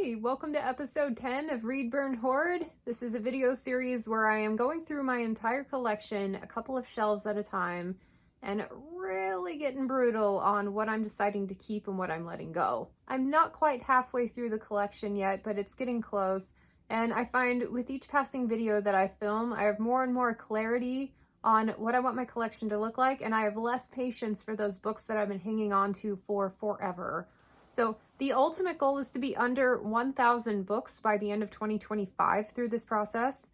Hey, welcome to episode 10 of Read, Burn, Hoard. This is a video series where I am going through my entire collection, a couple of shelves at a time, and really getting brutal on what I'm deciding to keep and what I'm letting go. I'm not quite halfway through the collection yet, but it's getting close, and I find with each passing video that I film, I have more and more clarity on what I want my collection to look like, and I have less patience for those books that I've been hanging on to for forever. So the ultimate goal is to be under 1,000 books by the end of 2025 through this process.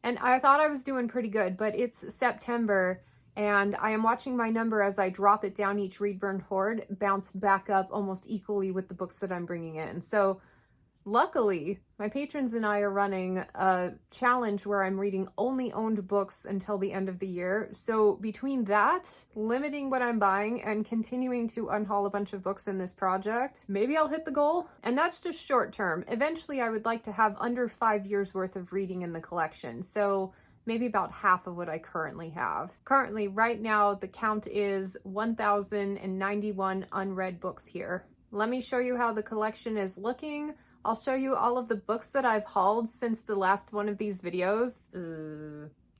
And I thought I was doing pretty good, but it's September and I am watching my number as I drop it down each Read, Burn, Hoard bounce back up almost equally with the books that I'm bringing in. So luckily, my patrons and I are running a challenge where I'm reading only owned books until the end of the year. So between that, limiting what I'm buying, and continuing to unhaul a bunch of books in this project, maybe I'll hit the goal. And that's just short term. Eventually, I would like to have under 5 years worth of reading in the collection. So maybe about half of what I currently have. Currently, right now, the count is 1,091 unread books here. Let me show you how the collection is looking. I'll show you all of the books that I've hauled since the last one of these videos.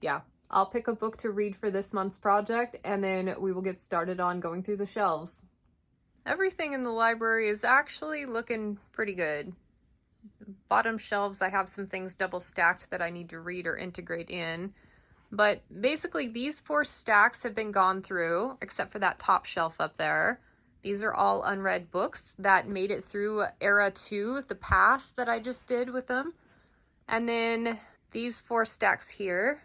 Yeah, I'll pick a book to read for this month's project, and then we will get started on going through the shelves. Everything in the library is actually looking pretty good. Bottom shelves, I have some things double stacked that I need to read or integrate in. But basically, these 4 stacks have been gone through, except for that top shelf up there. These are all unread books that made it through era 2, the pass that I just did with them. And then these 4 stacks here,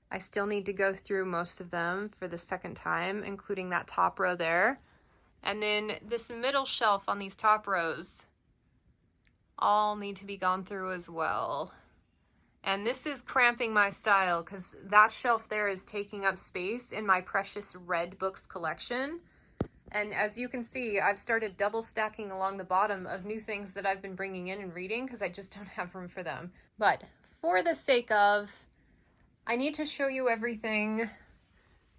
I still need to go through most of them for the second time, including that top row there. And then this middle shelf on these top rows all need to be gone through as well. And this is cramping my style because that shelf there is taking up space in my precious red books collection. And as you can see, I've started double stacking along the bottom of new things that I've been bringing in and reading because I just don't have room for them. But for the sake of, I need to show you everything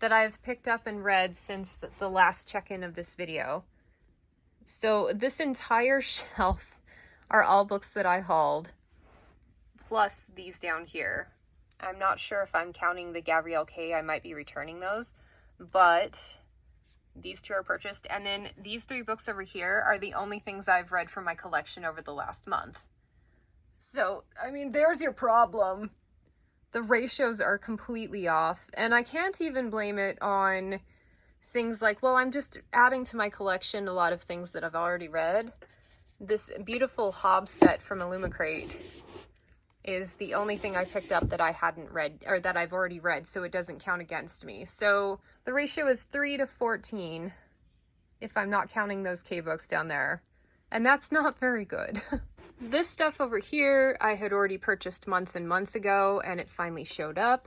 that I've picked up and read since the last check-in of this video. So this entire shelf are all books that I hauled, plus these down here. I'm not sure if I'm counting the Gabrielle K. I might be returning those, but these 2 are purchased, and then these 3 books over here are the only things I've read from my collection over the last month. So, I mean, there's your problem. The ratios are completely off, and I can't even blame it on things like, well, I'm just adding to my collection a lot of things that I've already read. This beautiful Hobbs set from Illumicrate is the only thing I picked up that I hadn't read, or that I've already read, so it doesn't count against me. So the ratio is 3 to 14, if I'm not counting those K books down there. And that's not very good. This stuff over here, I had already purchased months and months ago, and it finally showed up.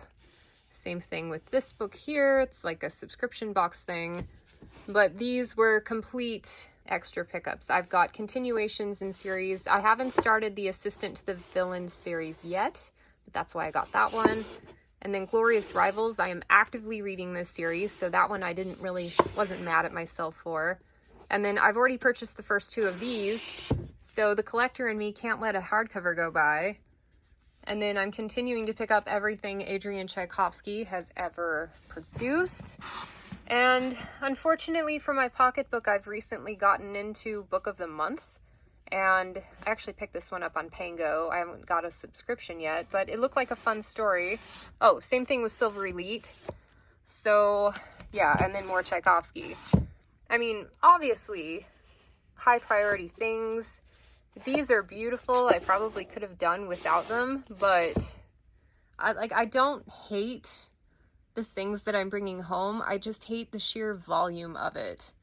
Same thing with this book here. It's like a subscription box thing. But these were complete extra pickups. I've got continuations in series. I haven't started the Assistant to the Villain series yet, but that's why I got that one. And then Glorious Rivals, I am actively reading this series, so that one I wasn't mad at myself for. And then I've already purchased the first 2 of these, so the collector in me can't let a hardcover go by. And then I'm continuing to pick up everything Adrian Tchaikovsky has ever produced. And unfortunately for my pocketbook, I've recently gotten into Book of the Month, and I actually picked this one up on Pango. I haven't got a subscription yet, but it looked like a fun story. Oh, same thing with Silver Elite. So yeah, and then more Tchaikovsky. I mean, obviously, high priority things. These are beautiful. I probably could have done without them, but I don't hate the things that I'm bringing home. I just hate the sheer volume of it.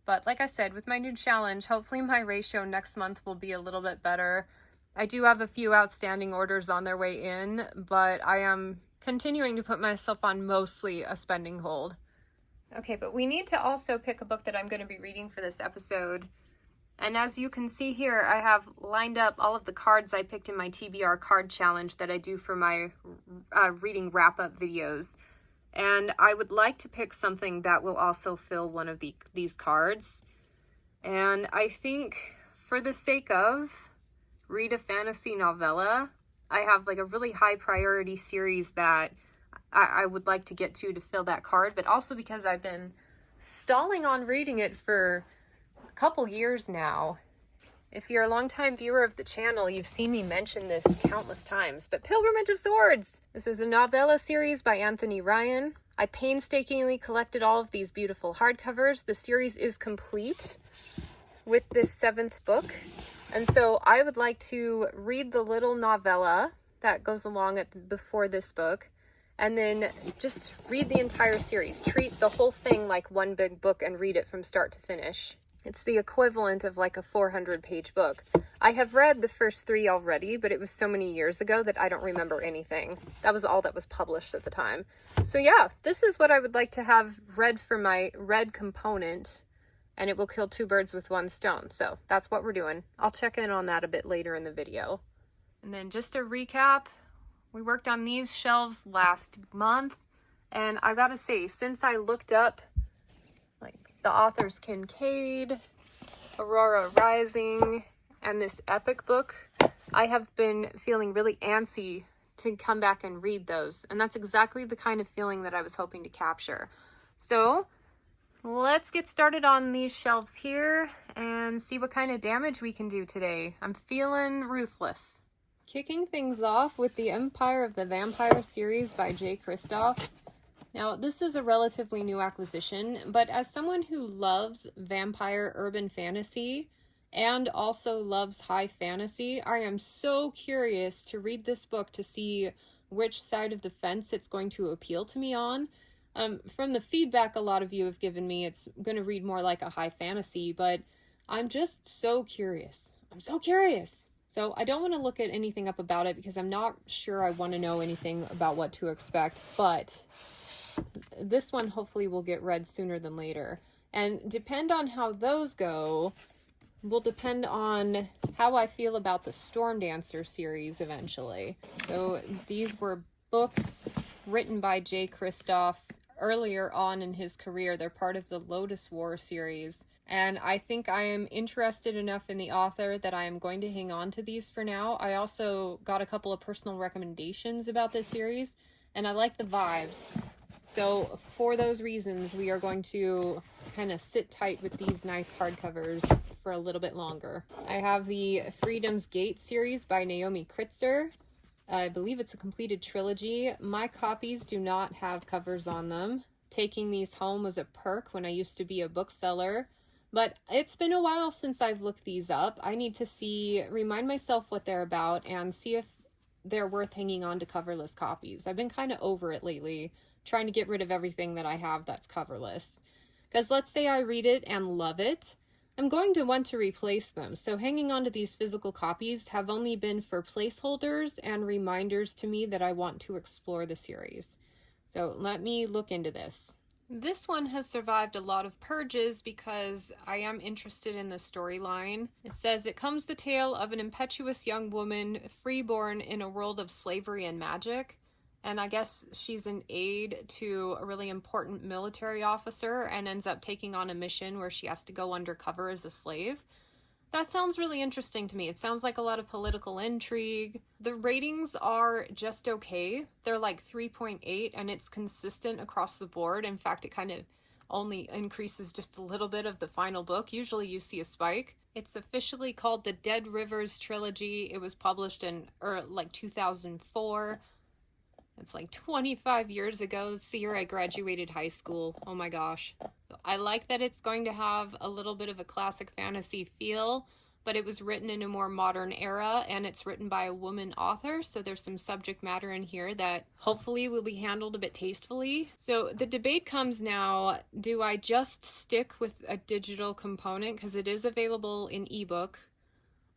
But like I said, with my new challenge, hopefully my ratio next month will be a little bit better. I do have a few outstanding orders on their way in, but I am continuing to put myself on mostly a spending hold. Okay, but we need to also pick a book that I'm going to be reading for this episode. And as you can see here, I have lined up all of the cards I picked in my TBR card challenge that I do for my reading wrap-up videos. And I would like to pick something that will also fill one of these cards. And I think for the sake of read a fantasy novella, I have like a really high priority series that I would like to get to fill that card, but also because I've been stalling on reading it for a couple years now. If you're a longtime viewer of the channel, you've seen me mention this countless times, but Pilgrimage of Swords! This is a novella series by Anthony Ryan. I painstakingly collected all of these beautiful hardcovers. The series is complete with this 7th book, and so I would like to read the little novella that goes along before this book, and then just read the entire series. Treat the whole thing like one big book and read it from start to finish. It's the equivalent of like a 400-page book. I have read the first 3 already, but it was so many years ago that I don't remember anything. That was all that was published at the time. So yeah, this is what I would like to have read for my red component, and it will kill 2 birds with 1 stone. So that's what we're doing. I'll check in on that a bit later in the video. And then just to recap, we worked on these shelves last month, and I gotta say, since I looked up like the authors Kincaid, Aurora Rising, and this epic book, I have been feeling really antsy to come back and read those, and that's exactly the kind of feeling that I was hoping to capture. So let's get started on these shelves here and see what kind of damage we can do today. I'm feeling ruthless. Kicking things off with the Empire of the Vampire series by Jay Kristoff. Now, this is a relatively new acquisition, but as someone who loves vampire urban fantasy and also loves high fantasy, I am so curious to read this book to see which side of the fence it's going to appeal to me on. From the feedback a lot of you have given me, it's going to read more like a high fantasy, but I'm just so curious. I'm so curious. So I don't want to look at anything up about it because I'm not sure I want to know anything about what to expect, but this one hopefully will get read sooner than later. And depend on how those go will depend on how I feel about the Storm Dancer series eventually. So these were books written by Jay Kristoff earlier on in his career. They're part of the Lotus War series. And I think I am interested enough in the author that I am going to hang on to these for now. I also got a couple of personal recommendations about this series, and I like the vibes. So for those reasons, we are going to kind of sit tight with these nice hardcovers for a little bit longer. I have the Freedom's Gate series by Naomi Kritzer. I believe it's a completed trilogy. My copies do not have covers on them. Taking these home was a perk when I used to be a bookseller, but it's been a while since I've looked these up. I need to remind myself what they're about and see if they're worth hanging on to coverless copies. I've been kind of over it lately, trying to get rid of everything that I have that's coverless. Because let's say I read it and love it, I'm going to want to replace them. So hanging on to these physical copies have only been for placeholders and reminders to me that I want to explore the series. So let me look into this. This one has survived a lot of purges because I am interested in the storyline. It says, it comes the tale of an impetuous young woman freeborn in a world of slavery and magic. And I guess she's an aide to a really important military officer and ends up taking on a mission where she has to go undercover as a slave. That sounds really interesting to me. It sounds like a lot of political intrigue. The ratings are just okay. They're like 3.8 and it's consistent across the board. In fact, it kind of only increases just a little bit of the final book. Usually you see a spike. It's officially called the Dead Rivers Trilogy. It was published in like 2004. It's like 25 years ago. It's the year I graduated high school. Oh my gosh. So I like that it's going to have a little bit of a classic fantasy feel, but it was written in a more modern era and it's written by a woman author. So there's some subject matter in here that hopefully will be handled a bit tastefully. So the debate comes now, do I just stick with a digital component because it is available in ebook,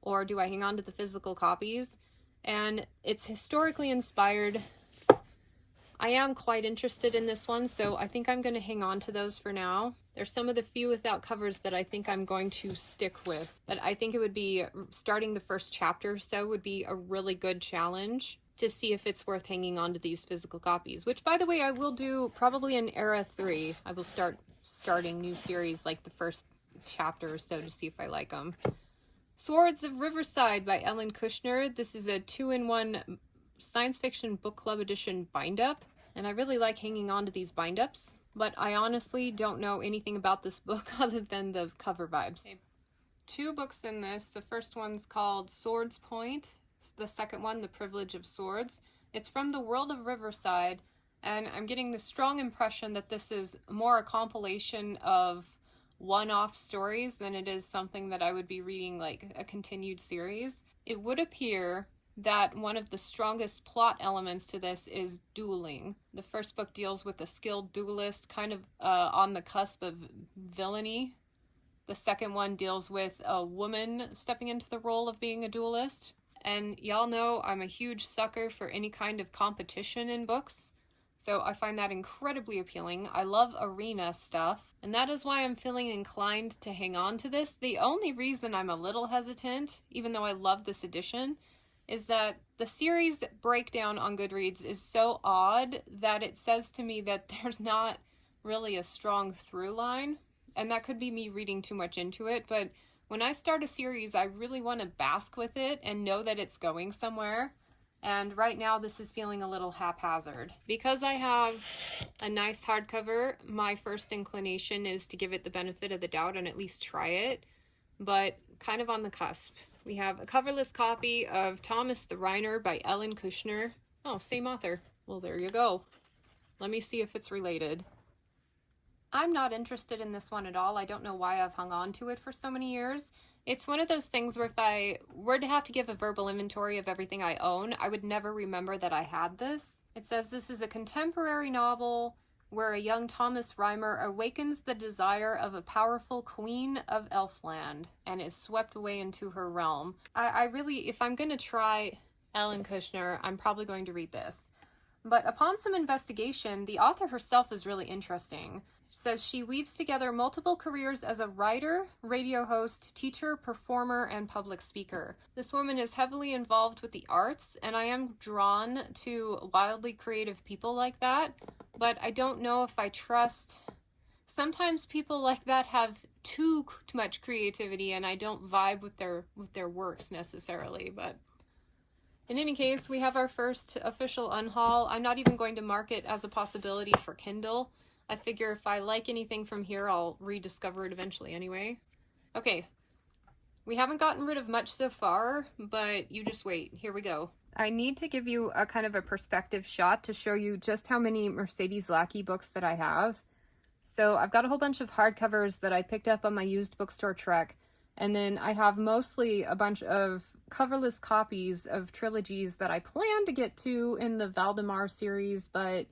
or do I hang on to the physical copies? And it's historically inspired. I am quite interested in this one, so I think I'm going to hang on to those for now. There's some of the few without covers that I think I'm going to stick with, but I think it would be, starting the first chapter so would be a really good challenge to see if it's worth hanging on to these physical copies, which by the way, I will do probably in Era 3. I will starting new series like the first chapter or so to see if I like them. Swords of Riverside by Ellen Kushner. This is a 2-in-1 science fiction book club edition bind-up, and I really like hanging on to these bind-ups, but I honestly don't know anything about this book other than the cover vibes. Okay. 2 books in this. The first one's called Swords Point. The second one, The Privilege of Swords. It's from the world of Riverside, and I'm getting the strong impression that this is more a compilation of one-off stories than it is something that I would be reading like a continued series. It would appear that one of the strongest plot elements to this is dueling. The first book deals with a skilled duelist kind of on the cusp of villainy. The second one deals with a woman stepping into the role of being a duelist. And y'all know I'm a huge sucker for any kind of competition in books, so I find that incredibly appealing. I love arena stuff, and that is why I'm feeling inclined to hang on to this. The only reason I'm a little hesitant, even though I love this edition, is that the series breakdown on Goodreads is so odd that it says to me that there's not really a strong through line, and that could be me reading too much into it, but when I start a series, I really want to bask with it and know that it's going somewhere. And right now this is feeling a little haphazard. Because I have a nice hardcover, my first inclination is to give it the benefit of the doubt and at least try it, but kind of on the cusp. We have a coverless copy of Thomas the Rhyner by Ellen Kushner. Oh, same author. Well, there you go. Let me see if it's related. I'm not interested in this one at all. I don't know why I've hung on to it for so many years. It's one of those things where if I were to have to give a verbal inventory of everything I own, I would never remember that I had this. It says this is a contemporary novel where a young Thomas Rhymer awakens the desire of a powerful queen of Elfland and is swept away into her realm. I really, if I'm going to try Ellen Kushner, I'm probably going to read this. But upon some investigation, the author herself is really interesting. Says she weaves together multiple careers as a writer, radio host, teacher, performer, and public speaker. This woman is heavily involved with the arts, and I am drawn to wildly creative people like that, but I don't know if I trust. Sometimes people like that have too much creativity, and I don't vibe with their works necessarily, but in any case, we have our first official unhaul. I'm not even going to mark it as a possibility for Kindle. I figure if I like anything from here, I'll rediscover it eventually anyway. Okay, we haven't gotten rid of much so far, but you just wait. Here we go. I need to give you a kind of a perspective shot to show you just how many Mercedes Lackey books that I have. So I've got a whole bunch of hardcovers that I picked up on my used bookstore trek, and then I have mostly a bunch of coverless copies of trilogies that I plan to get to in the Valdemar series, but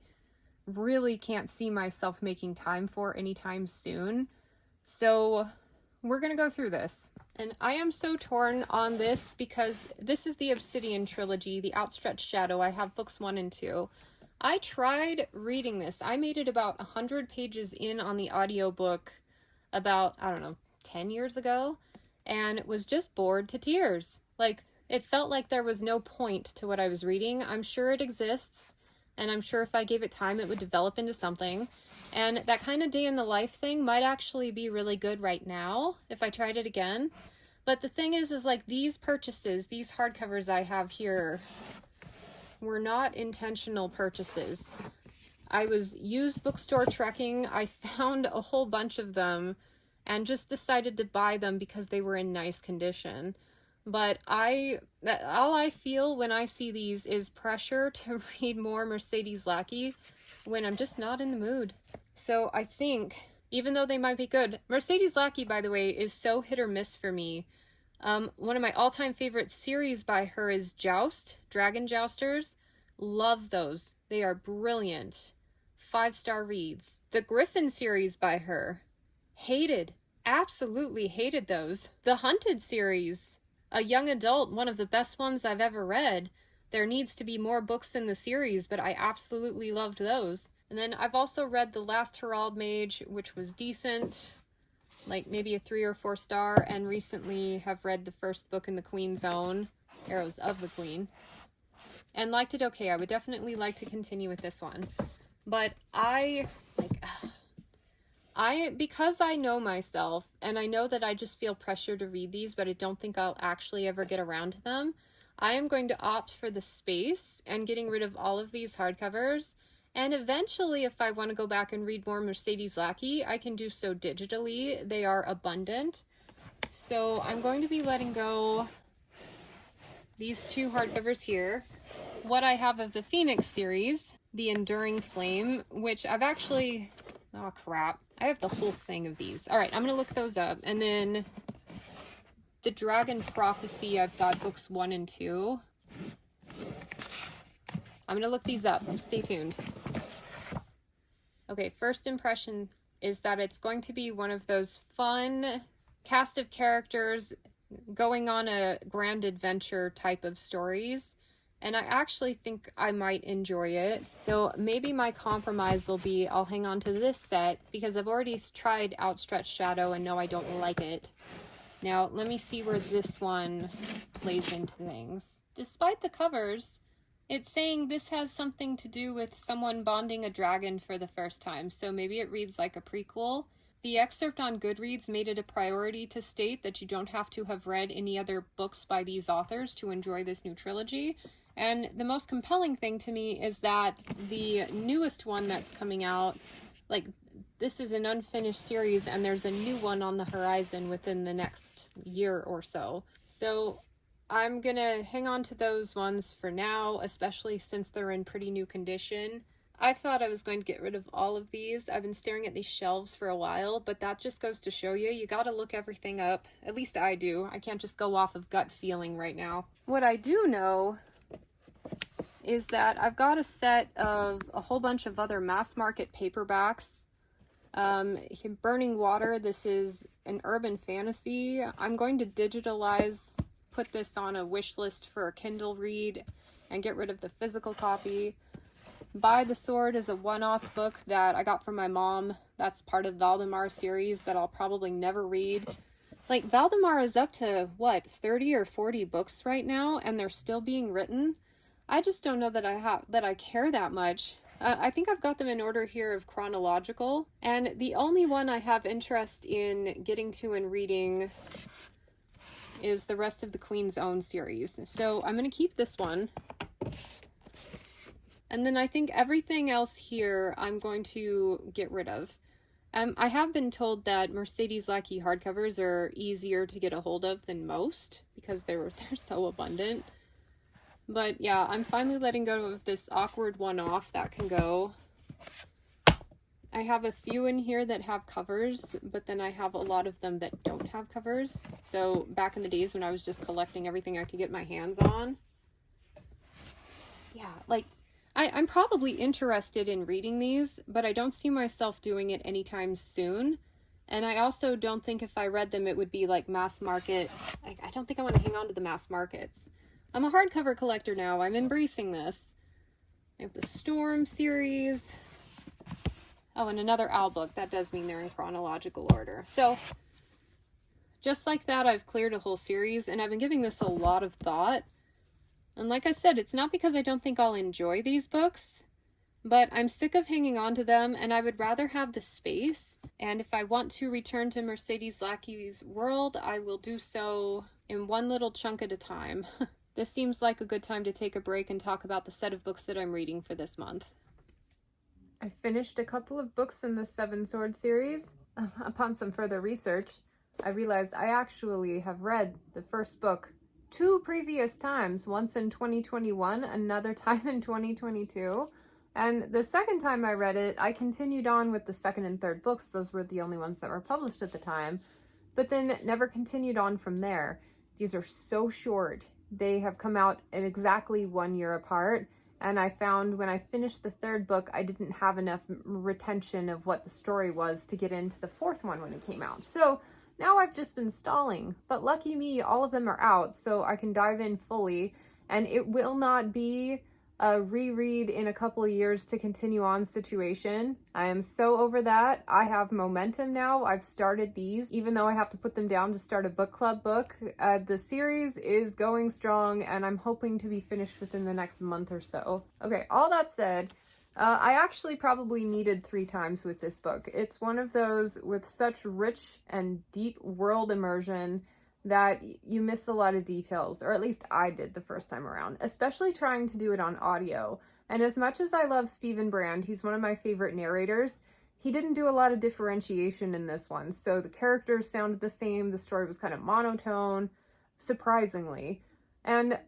really can't see myself making time for anytime soon. So we're gonna go through this. And I am so torn on this because this is the Obsidian trilogy, The Outstretched Shadow. I have books 1 and 2. I tried reading this. I made it about 100 pages in on the audiobook about, I don't know, 10 years ago, and was just bored to tears. Like, it felt like there was no point to what I was reading. I'm sure it exists, and I'm sure if I gave it time, it would develop into something. And that kind of day in the life thing might actually be really good right now if I tried it again. But the thing is like these purchases, these hardcovers I have here, were not intentional purchases. I was used bookstore trekking. I found a whole bunch of them and just decided to buy them because they were in nice condition. But all I feel when I see these is pressure to read more Mercedes Lackey when I'm just not in the mood. So I think, even though they might be good, Mercedes Lackey, by the way, is so hit or miss for me. One of my all-time favorite series by her is Joust, Dragon Jousters. Love those. They are brilliant. 5-star reads. The Griffin series by her. Hated. Absolutely hated those. The Hunted series. A young adult, one of the best ones I've ever read. There needs to be more books in the series, but I absolutely loved those. And then I've also read The Last Herald Mage, which was decent, like maybe a 3 or 4 star, and recently have read the first book in the Queen's Own, Arrows of the Queen, and liked it okay. I would definitely like to continue with this one. But I Because I know myself, and I know that I just feel pressure to read these, but I don't think I'll actually ever get around to them, I am going to opt for the space and getting rid of all of these hardcovers. And eventually, if I want to go back and read more Mercedes Lackey, I can do so digitally. They are abundant. So I'm going to be letting go these two hardcovers here. What I have of the Phoenix series, The Enduring Flame, which I've actually, oh crap, I have the whole thing of these. All right, I'm going to look those up. And then the Dragon Prophecy, I've got books 1 and 2. I'm going to look these up. Stay tuned. Okay, first impression is that it's going to be one of those fun cast of characters going on a grand adventure type of stories. And I actually think I might enjoy it. Though maybe my compromise will be I'll hang on to this set because I've already tried Outstretched Shadow and know I don't like it. Now, let me see where this one plays into things. Despite the covers, it's saying this has something to do with someone bonding a dragon for the first time, so maybe it reads like a prequel. The excerpt on Goodreads made it a priority to state that you don't have to have read any other books by these authors to enjoy this new trilogy. And the most compelling thing to me is that the newest one that's coming out, like, this is an unfinished series and there's a new one on the horizon within the next year or so. So I'm gonna hang on to those ones for now, especially since they're in pretty new condition. I thought I was going to get rid of all of these. I've been staring at these shelves for a while, but that just goes to show you gotta look everything up. At least I do. I can't just go off of gut feeling right now. What I do know is that I've got a set of a whole bunch of other mass market paperbacks. Burning Water, this is an urban fantasy. I'm going to digitalize, put this on a wish list for a Kindle read, and get rid of the physical copy. By the Sword is a one-off book that I got from my mom. That's part of Valdemar series that I'll probably never read. Like, Valdemar is up to, what, 30 or 40 books right now, and they're still being written. I just don't know that I care that much. I think I've got them in order here of chronological, and the only one I have interest in getting to and reading is the rest of the Queen's Own series. So I'm going to keep this one. And then I think everything else here I'm going to get rid of. I have been told that Mercedes Lackey hardcovers are easier to get a hold of than most because they're so abundant. But yeah, I'm finally letting go of this awkward one-off. That can go. I have a few in here that have covers, but then I have a lot of them that don't have covers. So back in the days when I was just collecting everything I could get my hands on. Yeah, like, I'm probably interested in reading these, but I don't see myself doing it anytime soon. And I also don't think if I read them it would be like mass market. I don't think I want to hang on to the mass markets. I'm a hardcover collector now. I'm embracing this. I have the Storm series. Oh, and another Owl book. That does mean they're in chronological order. So, just like that, I've cleared a whole series, and I've been giving this a lot of thought. And like I said, it's not because I don't think I'll enjoy these books, but I'm sick of hanging on to them, and I would rather have the space. And if I want to return to Mercedes Lackey's world, I will do so in one little chunk at a time. This seems like a good time to take a break and talk about the set of books that I'm reading for this month. I finished a couple of books in the Seven Sword series. Upon some further research, I realized I actually have read the first book 2 previous times, once in 2021, another time in 2022. And the second time I read it, I continued on with the second and third books. Those were the only ones that were published at the time, but then never continued on from there. These are so short. They have come out at exactly 1 year apart, and I found when I finished the third book, I didn't have enough retention of what the story was to get into the fourth one when it came out. So now I've just been stalling, but lucky me, all of them are out, so I can dive in fully, and it will not be a reread in a couple of years to continue on situation. I am so over that. I have momentum now. I've started these, even though I have to put them down to start a book club book. The series is going strong, and I'm hoping to be finished within the next month or so. Okay, all that said, I actually probably needed 3 times with this book. It's one of those with such rich and deep world immersion that you miss a lot of details, or at least I did the first time around, especially trying to do it on audio. And as much as I love Stephen Brand, he's one of my favorite narrators, he didn't do a lot of differentiation in this one. So the characters sounded the same, the story was kind of monotone, surprisingly. And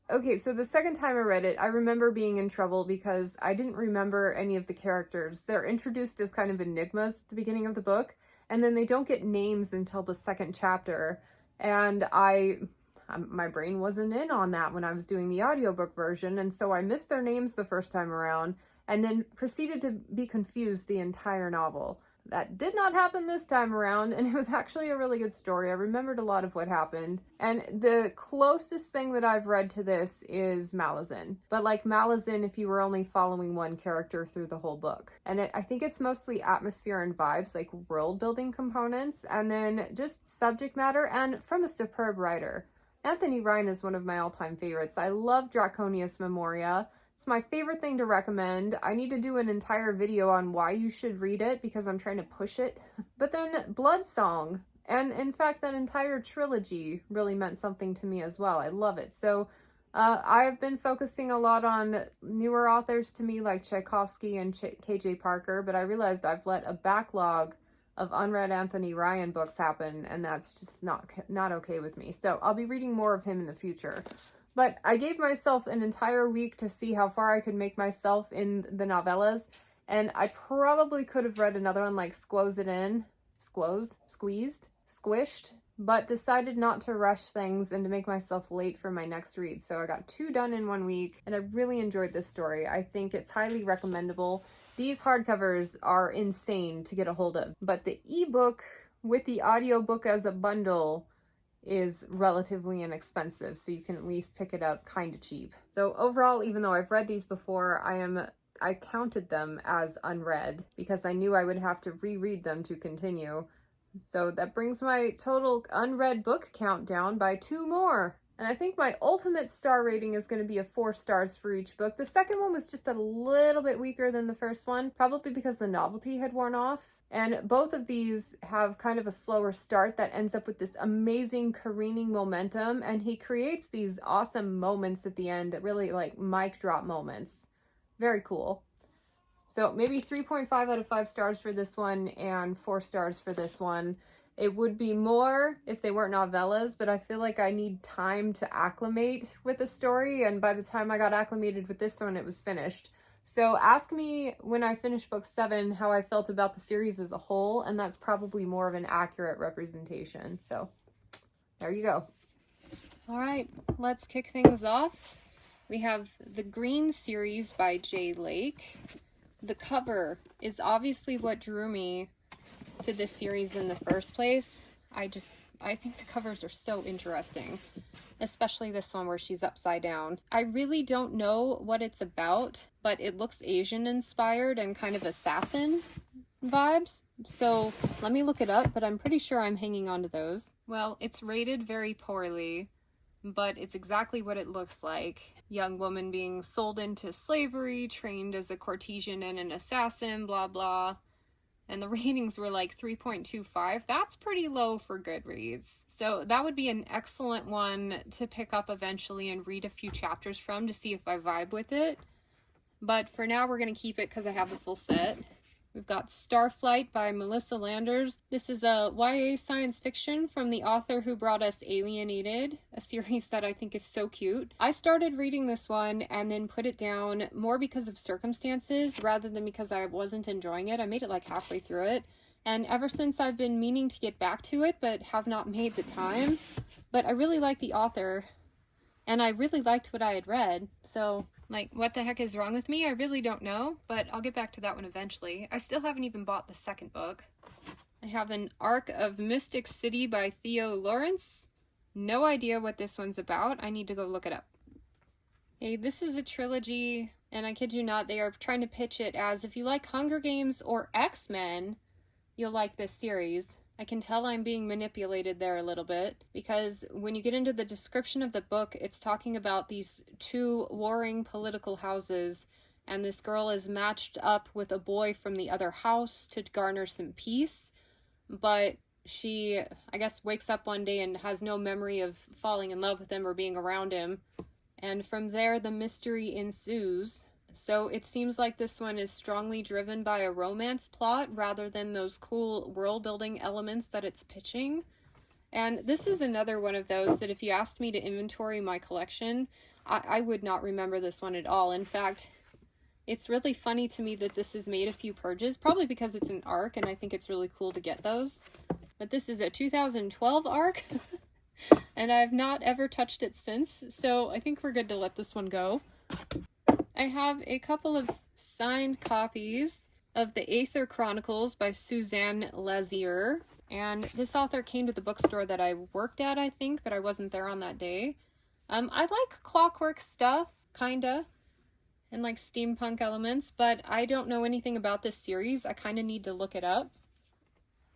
okay, so the second time I read it, I remember being in trouble because I didn't remember any of the characters. They're introduced as kind of enigmas at the beginning of the book, and then they don't get names until the second chapter. And my brain wasn't in on that when I was doing the audiobook version, and so I missed their names the first time around, and then proceeded to be confused the entire novel. That did not happen this time around, and it was actually a really good story. I remembered a lot of what happened. And the closest thing that I've read to this is Malazan. But like Malazan, if you were only following one character through the whole book. And I think it's mostly atmosphere and vibes, like world building components, and then just subject matter, and from a superb writer. Anthony Ryan is one of my all-time favorites. I love Draconius Memoria. It's my favorite thing to recommend. I need to do an entire video on why you should read it because I'm trying to push it. But then Bloodsong, and in fact that entire trilogy really meant something to me as well. I love it. So I've been focusing a lot on newer authors to me like Tchaikovsky and K.J. Parker, but I realized I've let a backlog of unread Anthony Ryan books happen, and that's just not okay with me. So I'll be reading more of him in the future. But I gave myself an entire week to see how far I could make myself in the novellas, and I probably could have read another one like Squeezed, Squished, but decided not to rush things and to make myself late for my next read. So I got 2 done in 1 week, and I really enjoyed this story. I think it's highly recommendable. These hardcovers are insane to get a hold of, but the ebook with the audiobook as a bundle is relatively inexpensive, so you can at least pick it up kind of cheap. So overall, even though I've read these before, I counted them as unread because I knew I would have to reread them to continue. So that brings my total unread book count down by 2 more. And I think my ultimate star rating is going to be a 4 stars for each book. The second one was just a little bit weaker than the first one, probably because the novelty had worn off. And both of these have kind of a slower start that ends up with this amazing careening momentum. And he creates these awesome moments at the end that really like mic drop moments. Very cool. So maybe 3.5 out of 5 stars for this one and 4 stars for this one. It would be more if they weren't novellas, but I feel like I need time to acclimate with the story, and by the time I got acclimated with this one, it was finished. So ask me when I finish book 7 how I felt about the series as a whole, and that's probably more of an accurate representation. So there you go. All right, let's kick things off. We have the Green series by Jay Lake. The cover is obviously what drew me to this series in the first place. I think the covers are so interesting, especially this one where she's upside down. I really don't know what it's about, but it looks Asian inspired and kind of assassin vibes. So let me look it up, but I'm pretty sure I'm hanging on to those. Well, it's rated very poorly, but it's exactly what it looks like. Young woman being sold into slavery, trained as a courtesan and an assassin, blah, blah. And the ratings were like 3.25. That's pretty low for Goodreads. So that would be an excellent one to pick up eventually and read a few chapters from to see if I vibe with it. But for now, we're going to keep it because I have the full set. We've got Starflight by Melissa Landers. This is a YA science fiction from the author who brought us Alienated, a series that I think is so cute. I started reading this one and then put it down more because of circumstances rather than because I wasn't enjoying it. I made it like halfway through it. And ever since I've been meaning to get back to it, but have not made the time. But I really like the author, and I really liked what I had read. So, like, what the heck is wrong with me? I really don't know, but I'll get back to that one eventually. I still haven't even bought the second book. I have an Arc of Mystic City by Theo Lawrence. No idea what this one's about. I need to go look it up. Hey, this is a trilogy, and I kid you not, they are trying to pitch it as if you like Hunger Games or X-Men, you'll like this series. I can tell I'm being manipulated there a little bit, because when you get into the description of the book, it's talking about these 2 warring political houses and this girl is matched up with a boy from the other house to garner some peace, but she, I guess, wakes up one day and has no memory of falling in love with him or being around him, and from there the mystery ensues. So it seems like this one is strongly driven by a romance plot rather than those cool world building elements that it's pitching. And this is another one of those that if you asked me to inventory my collection, I would not remember this one at all. In fact, it's really funny to me that this has made a few purges, probably because it's an ARC and I think it's really cool to get those. But this is a 2012 ARC and I've not ever touched it since, so I think we're good to let this one go. I have a couple of signed copies of The Aether Chronicles by Suzanne Lazier. And this author came to the bookstore that I worked at, I think, but I wasn't there on that day. I like clockwork stuff, kinda, and like steampunk elements, but I don't know anything about this series. I kind of need to look it up.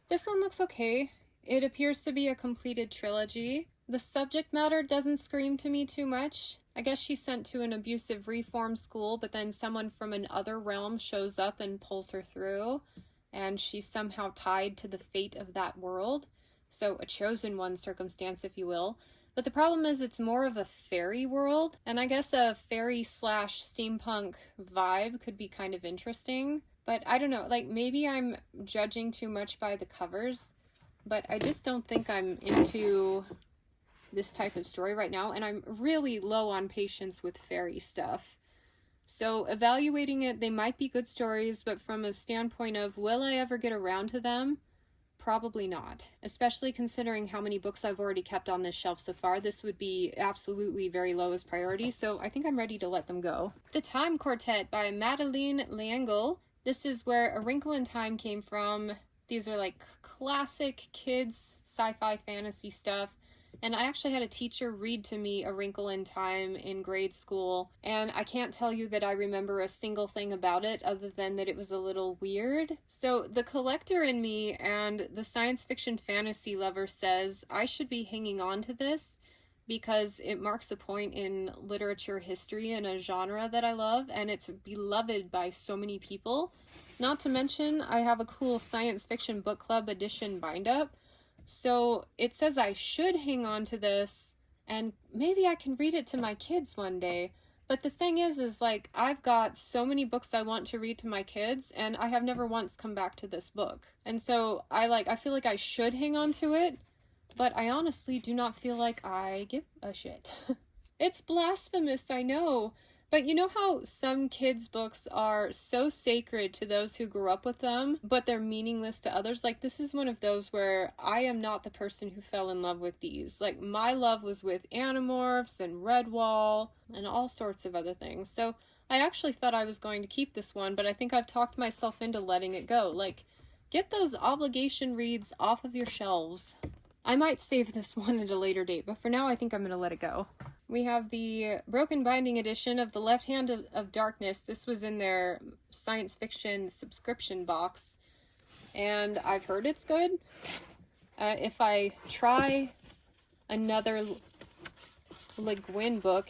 This one looks okay. It appears to be a completed trilogy. The subject matter doesn't scream to me too much. I guess she's sent to an abusive reform school, but then someone from another realm shows up and pulls her through, and she's somehow tied to the fate of that world. So a chosen one circumstance, if you will. But the problem is it's more of a fairy world, and I guess a fairy slash steampunk vibe could be kind of interesting. But I don't know, like maybe I'm judging too much by the covers, but I just don't think I'm into this type of story right now, and I'm really low on patience with fairy stuff. So evaluating it, they might be good stories, but from a standpoint of will I ever get around to them? Probably not, especially considering how many books I've already kept on this shelf so far. This would be absolutely very low as priority, so I think I'm ready to let them go. The Time Quartet by Madeleine L'Engle. This is where A Wrinkle in Time came from. These are like classic kids sci-fi fantasy stuff. And I actually had a teacher read to me A Wrinkle in Time in grade school, and I can't tell you that I remember a single thing about it other than that it was a little weird. So the collector in me and the science fiction fantasy lover says I should be hanging on to this because it marks a point in literature history in a genre that I love, and it's beloved by so many people. Not to mention, I have a cool science fiction book club edition bind-up. So it says I should hang on to this, and maybe I can read it to my kids one day. But the thing is like, I've got so many books I want to read to my kids, and I have never once come back to this book. And so I feel like I should hang on to it, but I honestly do not feel like I give a shit. It's blasphemous, I know. But you know how some kids' books are so sacred to those who grew up with them, but they're meaningless to others? Like, this is one of those where I am not the person who fell in love with these. Like, my love was with Animorphs and Redwall and all sorts of other things. So I actually thought I was going to keep this one, but I think I've talked myself into letting it go. Like, get those obligation reads off of your shelves. I might save this one at a later date, but for now I think I'm going to let it go. We have the Broken Binding edition of The Left Hand of Darkness. This was in their science fiction subscription box, and I've heard it's good. If I try another Le Guin book,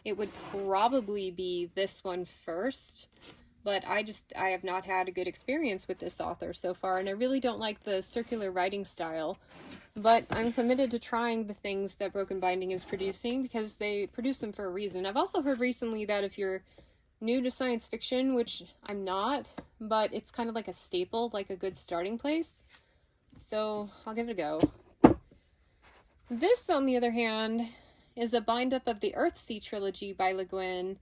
it would probably be this one first. But I have not had a good experience with this author so far, and I really don't like the circular writing style. But I'm committed to trying the things that Broken Binding is producing because they produce them for a reason. I've also heard recently that if you're new to science fiction, which I'm not, but it's kind of like a staple, like a good starting place. So I'll give it a go. This, on the other hand, is a bind-up of the Earthsea trilogy by Le Guin,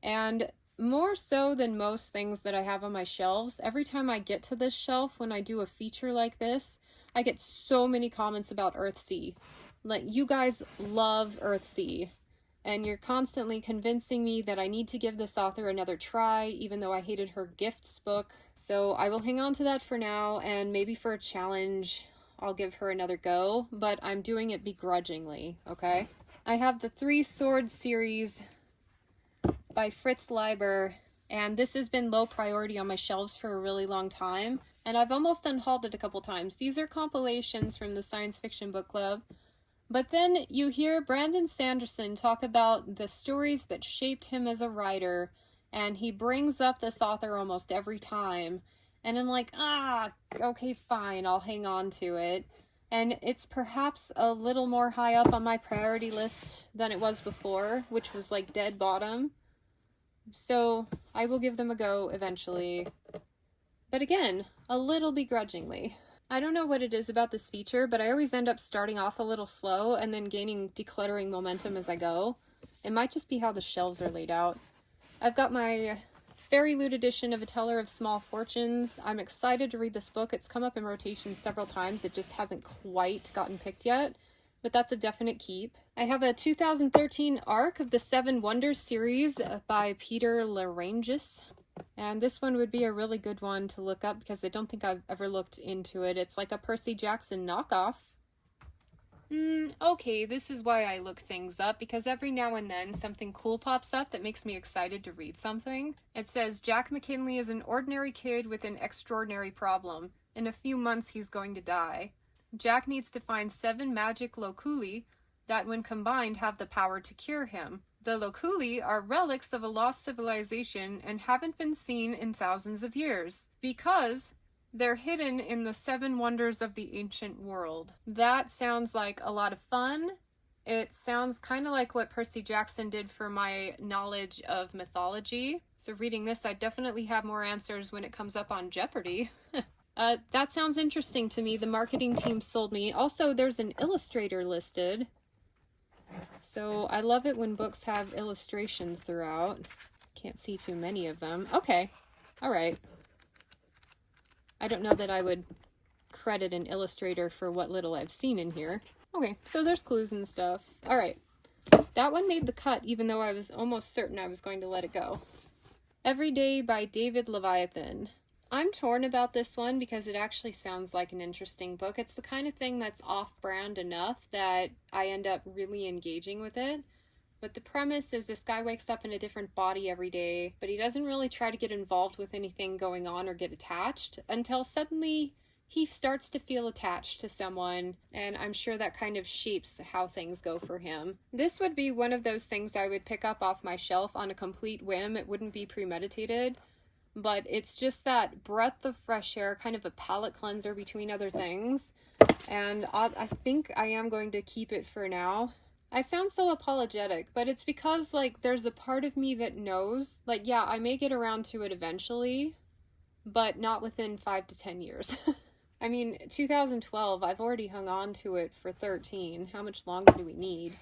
and more so than most things that I have on my shelves, every time I get to this shelf when I do a feature like this, I get so many comments about Earthsea. Like, you guys love Earthsea, and you're constantly convincing me that I need to give this author another try, even though I hated her Gifts book. So I will hang on to that for now, and maybe for a challenge, I'll give her another go, but I'm doing it begrudgingly, okay? I have the Three Swords series by Fritz Leiber, and this has been low priority on my shelves for a really long time, and I've almost unhauled it a couple times. These are compilations from the Science Fiction Book Club, but then you hear Brandon Sanderson talk about the stories that shaped him as a writer, and he brings up this author almost every time, and I'm like, okay, fine, I'll hang on to it. And it's perhaps a little more high up on my priority list than it was before, which was like dead bottom. So I will give them a go eventually. But again, a little begrudgingly. I don't know what it is about this feature, but I always end up starting off a little slow and then gaining decluttering momentum as I go. It might just be how the shelves are laid out. I've got my Fairy Loot edition of A Teller of Small Fortunes. I'm excited to read this book. It's come up in rotation several times. It just hasn't quite gotten picked yet, but that's a definite keep. I have a 2013 arc of the Seven Wonders series by Peter Larangis. And this one would be a really good one to look up because I don't think I've ever looked into it. It's like a Percy Jackson knockoff. Okay, this is why I look things up, because every now and then something cool pops up that makes me excited to read something. It says, Jack McKinley is an ordinary kid with an extraordinary problem. In a few months he's going to die. Jack needs to find 7 magic loculi that when combined have the power to cure him. The loculi are relics of a lost civilization and haven't been seen in thousands of years, because they're hidden in the 7 wonders of the ancient world. That sounds like a lot of fun. It sounds kind of like what Percy Jackson did for my knowledge of mythology. So reading this, I definitely have more answers when it comes up on Jeopardy! That sounds interesting to me. The marketing team sold me. Also, there's an illustrator listed. So I love it when books have illustrations throughout. Can't see too many of them. Okay. All right. I don't know that I would credit an illustrator for what little I've seen in here. Okay, so there's clues and stuff. All right. That one made the cut, even though I was almost certain I was going to let it go. Every Day by David Leviathan. I'm torn about this one because it actually sounds like an interesting book. It's the kind of thing that's off-brand enough that I end up really engaging with it. But the premise is this guy wakes up in a different body every day, but he doesn't really try to get involved with anything going on or get attached until suddenly he starts to feel attached to someone, and I'm sure that kind of shapes how things go for him. This would be one of those things I would pick up off my shelf on a complete whim. It wouldn't be premeditated, but it's just that breath of fresh air, kind of a palate cleanser between other things, and I think I am going to keep it for now. I sound so apologetic, but it's because, like, there's a part of me that knows, like, yeah, I may get around to it eventually, but not within 5 to 10 years. I mean, 2012, I've already hung on to it for 13. How much longer do we need?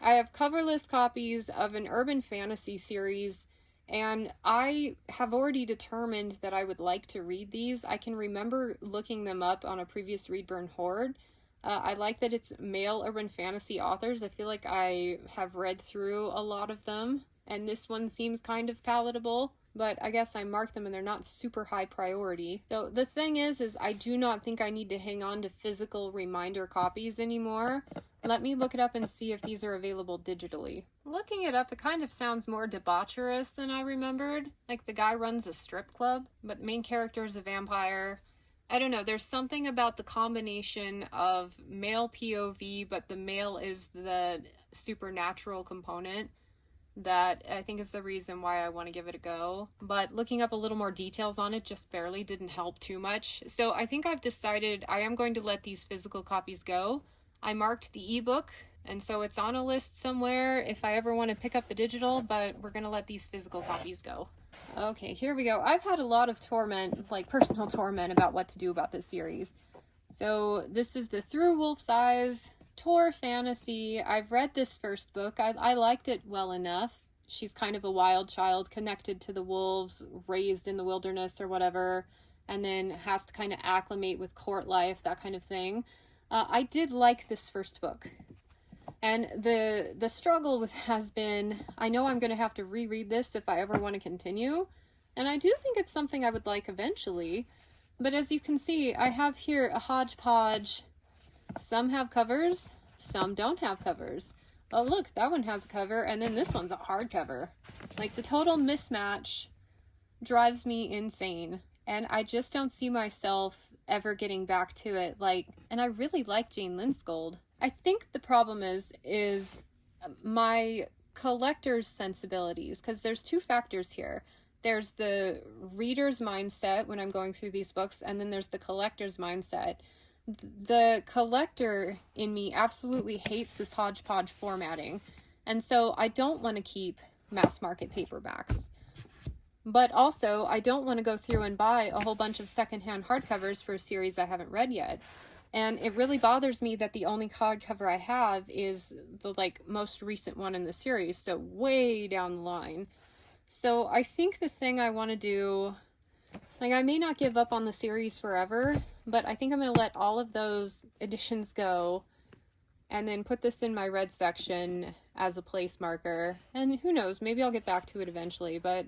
I have coverless copies of an urban fantasy series, and I have already determined that I would like to read these. I can remember looking them up on a previous Read Burn Hoard. I like that it's male urban fantasy authors. I feel like I have read through a lot of them, and this one seems kind of palatable, but I guess I marked them and they're not super high priority. So the thing is I do not think I need to hang on to physical reminder copies anymore. Let me look it up and see if these are available digitally. Looking it up, it kind of sounds more debaucherous than I remembered. Like the guy runs a strip club, but the main character is a vampire. I don't know, there's something about the combination of male POV, but the male is the supernatural component that I think is the reason why I want to give it a go. But looking up a little more details on it just barely didn't help too much. So I think I've decided I am going to let these physical copies go. I marked the ebook, and so it's on a list somewhere if I ever want to pick up the digital, but we're going to let these physical copies go. Okay, here we go. I've had a lot of torment, like personal torment, about what to do about this series. So this is the Through Wolf's Eyes Tor Fantasy. I've read this first book. I liked it well enough. She's kind of a wild child connected to the wolves, raised in the wilderness or whatever, and then has to kind of acclimate with court life, that kind of thing. I did like this first book. And the struggle has been, I know I'm going to have to reread this if I ever want to continue, and I do think it's something I would like eventually, but as you can see, I have here a hodgepodge. Some have covers, some don't have covers. Oh look, that one has a cover, and then this one's a hardcover. Like, the total mismatch drives me insane, and I just don't see myself ever getting back to it. Like, and I really like Jane Lindskold. I think the problem is my collector's sensibilities, because there's two factors here. There's the reader's mindset when I'm going through these books, and then there's the collector's mindset. The collector in me absolutely hates this hodgepodge formatting, and so I don't want to keep mass market paperbacks. But also, I don't want to go through and buy a whole bunch of secondhand hardcovers for a series I haven't read yet. And it really bothers me that the only hardcover I have is the most recent one in the series, so way down the line. So I think the thing I want to do, I may not give up on the series forever, but I think I'm going to let all of those editions go and then put this in my red section as a place marker. And who knows, maybe I'll get back to it eventually, but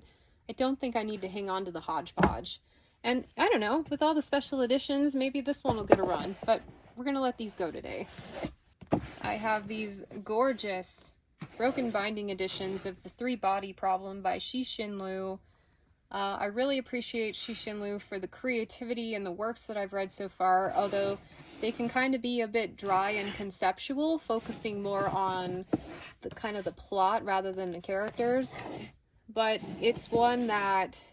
I don't think I need to hang on to the hodgepodge. And I don't know, with all the special editions, maybe this one will get a run, but we're going to let these go today. I have these gorgeous broken binding editions of The Three Body Problem by Cixin Liu. I really appreciate Cixin Liu for the creativity and the works that I've read so far, although they can kind of be a bit dry and conceptual, focusing more on the kind of the plot rather than the characters. But it's one that,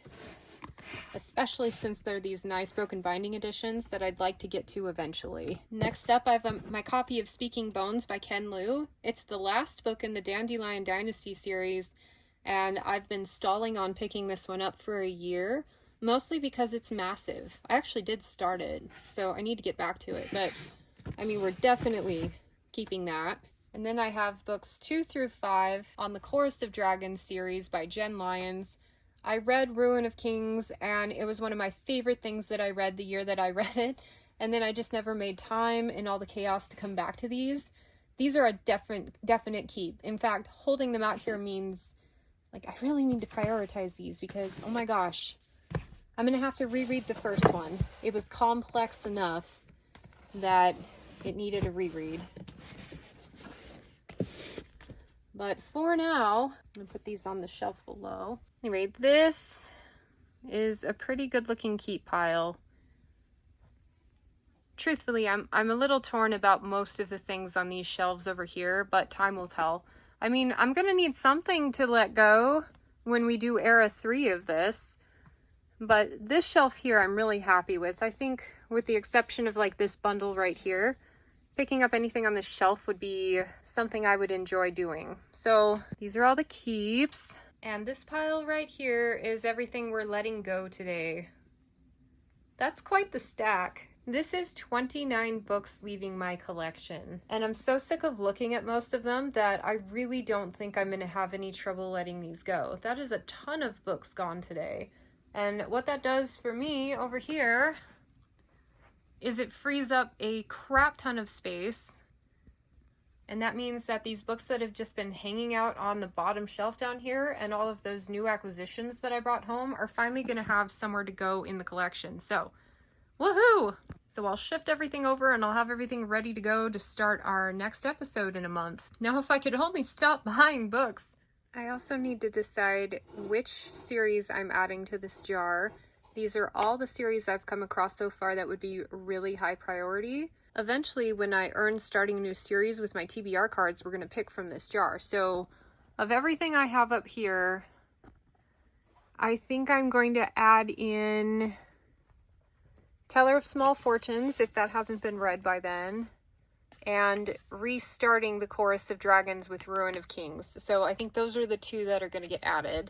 especially since they're these nice broken binding editions, that I'd like to get to eventually. Next up, I have my copy of Speaking Bones by Ken Liu. It's the last book in the Dandelion Dynasty series, and I've been stalling on picking this one up for a year, mostly because it's massive. I actually did start it, so I need to get back to it, but I mean, we're definitely keeping that. And then I have books 2 through 5 on the Chorus of Dragons series by Jen Lyons. I read Ruin of Kings, and it was one of my favorite things that I read the year that I read it, and then I just never made time in all the chaos to come back to these. These are a definite keep. In fact, holding them out here means, I really need to prioritize these because, oh my gosh, I'm going to have to reread the first one. It was complex enough that it needed a reread. But for now, I'm going to put these on the shelf below. Anyway, this is a pretty good looking keep pile. Truthfully, I'm a little torn about most of the things on these shelves over here, but time will tell. I mean, I'm going to need something to let go when we do era 3 of this. But this shelf here I'm really happy with. I think with the exception of this bundle right here, picking up anything on this shelf would be something I would enjoy doing. So these are all the keeps. And this pile right here is everything we're letting go today. That's quite the stack. This is 29 books leaving my collection. And I'm so sick of looking at most of them that I really don't think I'm going to have any trouble letting these go. That is a ton of books gone today. And what that does for me over here is it frees up a crap ton of space. And that means that these books that have just been hanging out on the bottom shelf down here and all of those new acquisitions that I brought home are finally going to have somewhere to go in the collection. So, woohoo! So I'll shift everything over and I'll have everything ready to go to start our next episode in a month. Now, if I could only stop buying books. I also need to decide which series I'm adding to this jar. These are all the series I've come across so far that would be really high priority. Eventually, when I earn starting a new series with my TBR cards, we're going to pick from this jar. So, of everything I have up here, I think I'm going to add in Teller of Small Fortunes, if that hasn't been read by then, and restarting the Chorus of Dragons with Ruin of Kings. So I think those are the two that are going to get added.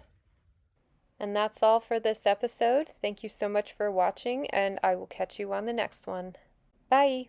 And that's all for this episode. Thank you so much for watching, and I will catch you on the next one. Bye!